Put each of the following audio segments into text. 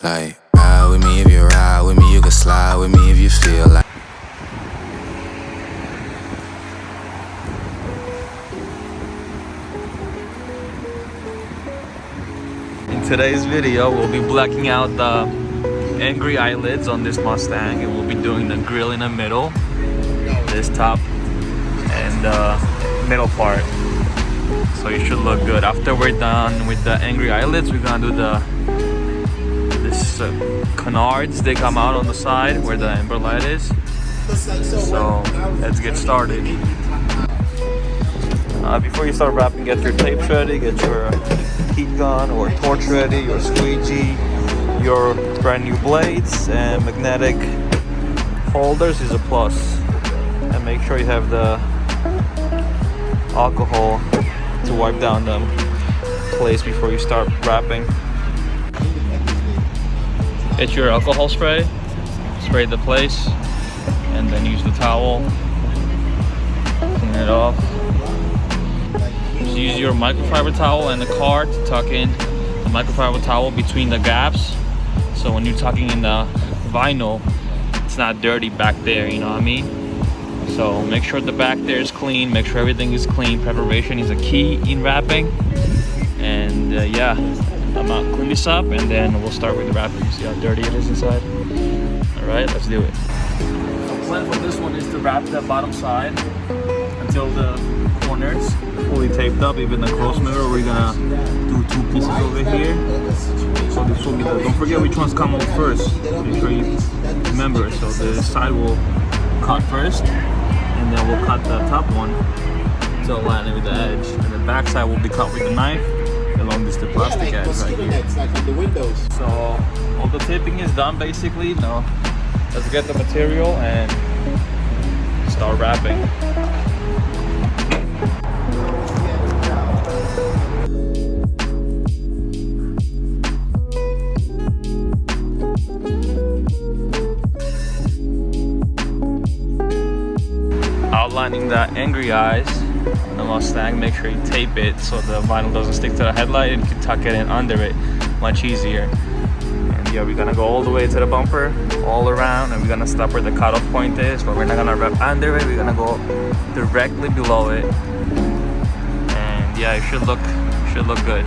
Like, ride with me if you ride with me, you can slide with me if you feel like. In today's video, we'll be blacking out the angry eyelids on this Mustang, and we'll be doing the grill in the middle, this top, and the middle part. So it should look good. After we're done with the angry eyelids, we're gonna do this canards. They come out on the side where the amber light is. So let's get started. Before you start wrapping, get your tapes ready, get your heat gun or torch ready, your squeegee, your brand new blades, and magnetic holders is a plus. And make sure you have the alcohol to wipe down the place before you start wrapping. Get your alcohol spray, spray the place, and then use the towel, clean it off. Just use your microfiber towel and the car to tuck in the microfiber towel between the gaps, so when you're tucking in the vinyl, it's not dirty back there, you know what I mean? So make sure the back there is clean, make sure everything is clean. Preparation is a key in wrapping. And yeah, I'm gonna clean this up and then we'll start with the wrapping. See how dirty it is inside? Alright, let's do it. The plan for this one is to wrap the bottom side until the corners fully taped up. Even the cross mirror, we're gonna do 2 pieces over here. So this will be the, don't forget which ones come out first. Make sure you remember. So the side will cut first, and then we'll cut the top one to align it with the edge, and the back side will be cut with the knife along this plastic edge right here. So all the taping is done basically. Now let's get the material and start wrapping. Outlining the angry eyes on the Mustang, make sure you tape it so the vinyl doesn't stick to the headlight, and you can tuck it in under it much easier. And yeah, we're gonna go all the way to the bumper, all around, and we're gonna stop where the cutoff point is, but we're not gonna wrap under it, we're gonna go directly below it. And yeah, it should look good.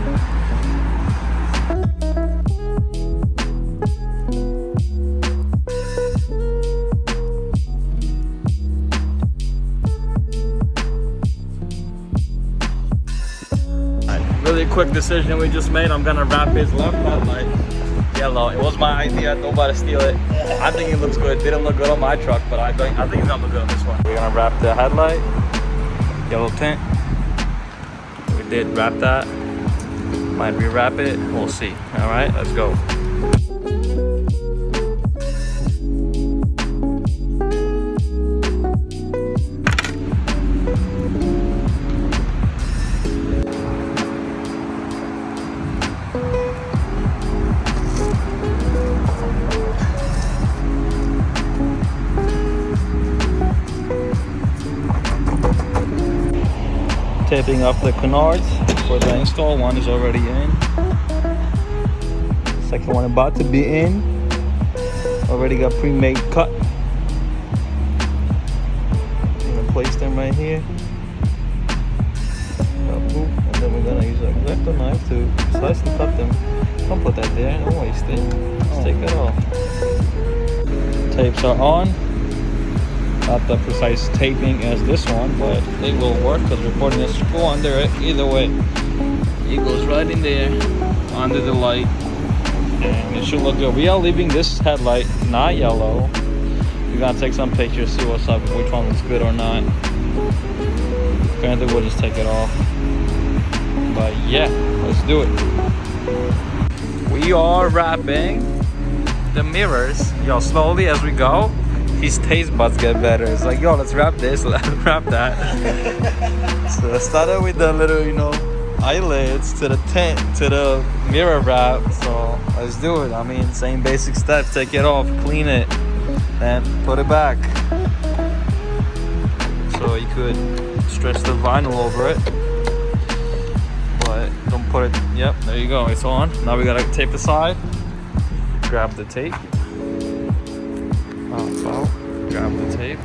Really quick decision we just made. I'm gonna wrap his left headlight yellow. It was my idea, nobody steal it. I think it looks good. Didn't look good on my truck, but I think it's gonna look good on this one. We're gonna wrap the headlight yellow tint. We did wrap that. Might rewrap it, we'll see. All right, let's go. Taping up the canards for the install. One is already in. Second one about to be in. Already got pre-made cut. I'm gonna place them right here. And then we're gonna use a X-Acto knife to slice and cut them. Don't put that there, don't waste it. Just take it off. Tapes are on. Not the precise taping as this one, but they will work because we're putting a screw under it. Either way, it goes right in there under the light, and it should look good. We are leaving this headlight not yellow. We're gonna take some pictures, see what's up, which one looks good or not. Granted, we'll just take it off. But yeah, let's do it. We are wrapping the mirrors, yo, slowly as we go. His taste buds get better. It's like, yo, let's wrap this, let's wrap that. So I started with the little, you know, eyelids to the tint, to the mirror wrap. So let's do it. I mean, same basic steps. Take it off, clean it, and put it back. So you could stretch the vinyl over it, but don't put it, yep, there you go, it's on. Now we gotta tape the side. grab the tape. Grab the tape.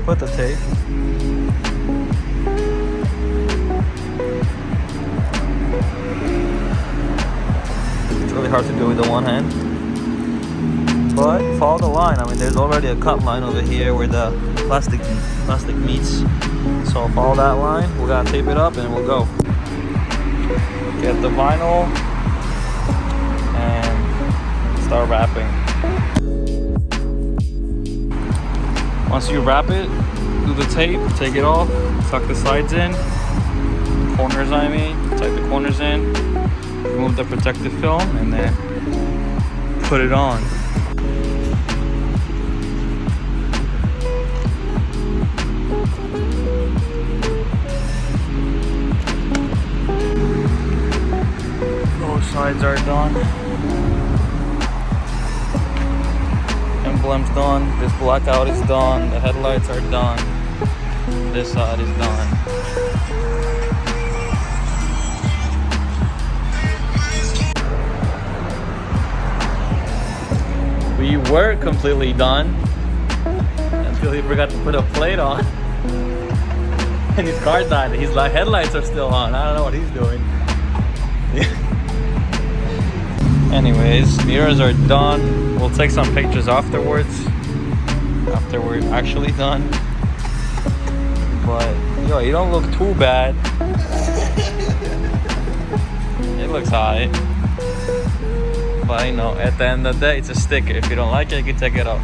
Put the tape. It's really hard to do with the one hand. But follow the line. I mean, there's already a cut line over here where the plastic meets. So follow that line. We're gonna tape it up and we'll go. Get the vinyl and start wrapping. Once you wrap it, do the tape, take it off, tuck the sides in, corners I mean, tuck the corners in, remove the protective film, and then put it on. Both sides are done. Emblem's done. This blackout is done. The headlights are done. This side is done. We were completely done until he forgot to put a plate on. And his car died. His headlights are still on. I don't know what he's doing. Anyways, mirrors are done. We'll take some pictures afterwards, after we're actually done. But yo, you don't look too bad. It looks high. But you know, at the end of the day, it's a sticker. If you don't like it, you can take it off.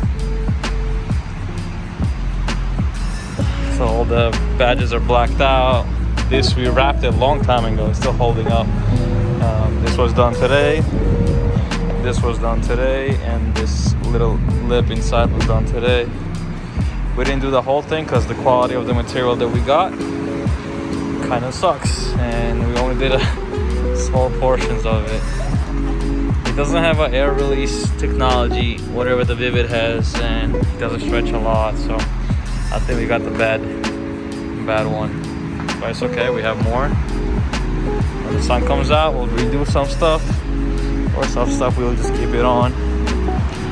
So all the badges are blacked out. This we wrapped it a long time ago. It's still holding up. This was done today. This was done today, and this little lip inside was done today. We didn't do the whole thing because the quality of the material that we got kind of sucks, and we only did small portions of it. It doesn't have an air release technology, whatever the Vivid has, and it doesn't stretch a lot, so I think we got the bad one. But it's okay, we have more. When the sun comes out, we'll redo some stuff. Or some stuff we'll just keep it on.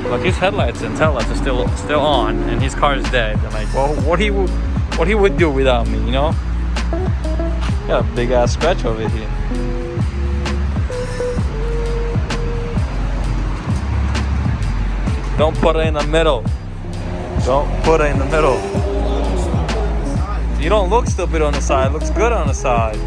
Like his headlights and taillights are still on, and his car is dead. And like, well, what he would do without me, you know? Got a big ass scratch over here. Don't put it in the middle. Don't put it in the middle. You don't look stupid on the side. It looks good on the side.